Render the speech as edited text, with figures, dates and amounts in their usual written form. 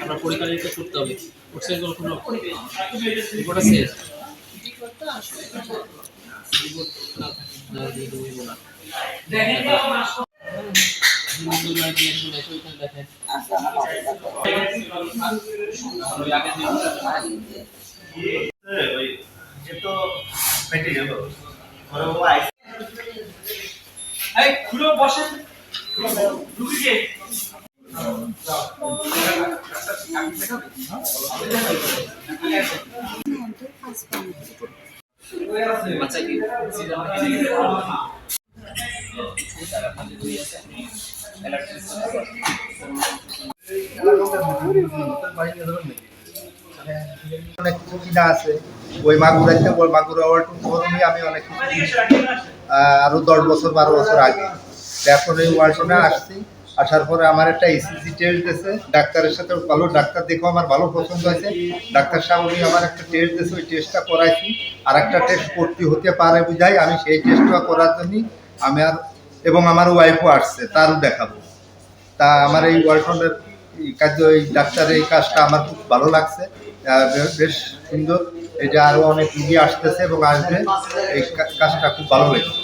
আমরা পরিচালিত করতে হবে কোর্সের কোনো রিপোর্ট আছে খুলে বসেন অনেক কিছু কিনা আছে ওই মাগুরাইতে মাগুরা ওয়ার্ল্ড আমি অনেক আরো 10 বছর 12 বছর আগে এখন এই ওয়ার্ল্ডে আসছি। আসার পরে আমার একটা ইসিজি টেস্ট দিয়েছে, ডাক্তারের সাথে ভালো ডাক্তার দেখো আমার ভালো পছন্দ হয়েছে। ডাক্তার সাহেব উনি আমার একটা টেস্ট দিয়েছে, ওই টেস্টটা করাইছি। আর একটা টেস্ট করতে হতে পারে বুঝাই আমি সেই টেস্টটা করার জন্যই আমি আর এবং আমার ওয়াইফও আসছে, তারও দেখাবো। তা আমার এই ওয়ার্ল্ডের কাজ এই ডাক্তারের এই কাজটা আমার খুব ভালো লাগছে, বেশ সুন্দর। এটা আরও অনেক রুগী আসতেছে এবং আসবে, এই কাজটা খুব ভালো লেগেছে।